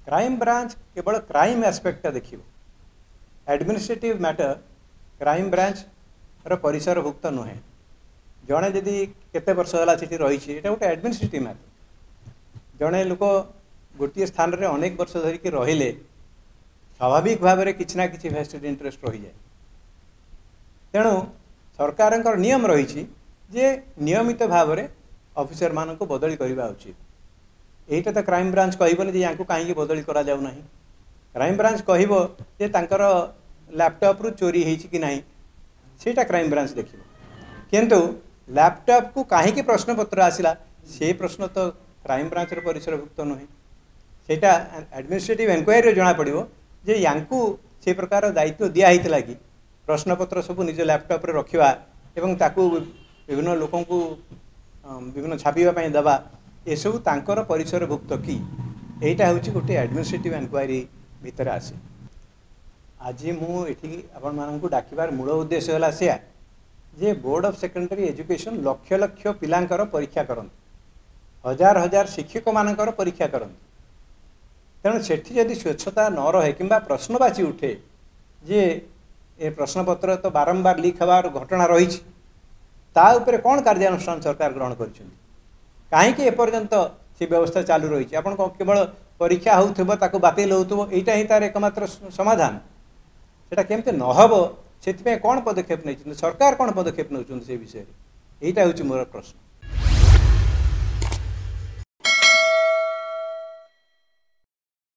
Crime branch केवल crime aspect देखिए administrative matter crime branch परिसरभुक्त नुहे जड़े जदि केते वर्ष है सीटी रही गोटे एडमिनिस्ट्रेटिव मैटर जड़े लोक गोटे स्थान में अनेक वर्ष धरिकी रहिले स्वाभाविक भाव में किसी ना कि वेस्टेड इंटरेस्ट रही जाए तेणु सरकार नियम रही जे नियमित भाव में ऑफिसर मान को बदली करवा उचित यहीटा तो क्राइम ब्रांच कहबनी जे या कहीं बदली करा जाऊ नहीं क्राइम ब्रांच कहब जे तांकर लैपटॉप रु चोरी होती कि नहीं सेटा क्राइम ब्रांच देखिए किंतु लैपटॉप को कहीं प्रश्नपत्र आसला से प्रश्न तो क्राइम ब्रांच परिसरभुक्त नुहे सेटा एडमिनिस्ट्रेटिव एनक्वायरी जना पड़ो जे यांकू से प्रकार दायित्व दिखाई कि प्रश्नपत्र सब निज लैपटॉप रे रखा एवं ताकू विभिन्न लोक विभिन्न छापाई देवा ये सब तांकर परिसरभुक्त कि यहीटा हूँ गोटे एडमिनिस्ट्रेटिव एनक्वायरी भितर आसे आज मुझे आपण मानक डाकिबार मूल उद्देश्य है से जे बोर्ड ऑफ सेकेंडरी एजुकेशन लक्ष लक्ष पिलांकर परीक्षा करते हजार हजार शिक्षक मानकर परीक्षा करते तेणु सेठी जदि स्वच्छता न रहे कि प्रश्नवाची उठे जे ए प्रश्नपत्र तो बारंबार लीक हबार घटना रही ताऊपर कौन कार्यानुष्ठान सरकार ग्रहण कहीं एपर्यंत से व्यवस्था चालू रही आप केवल परीक्षा हो बातिल हो यहाँ ही तार एकमात्र समाधान सेटा केमती नहब से कौन पदक्षेप नहीं सरकार कौन पदक्षेप नौ विषय यहीटा हूँ मोर प्रश्न।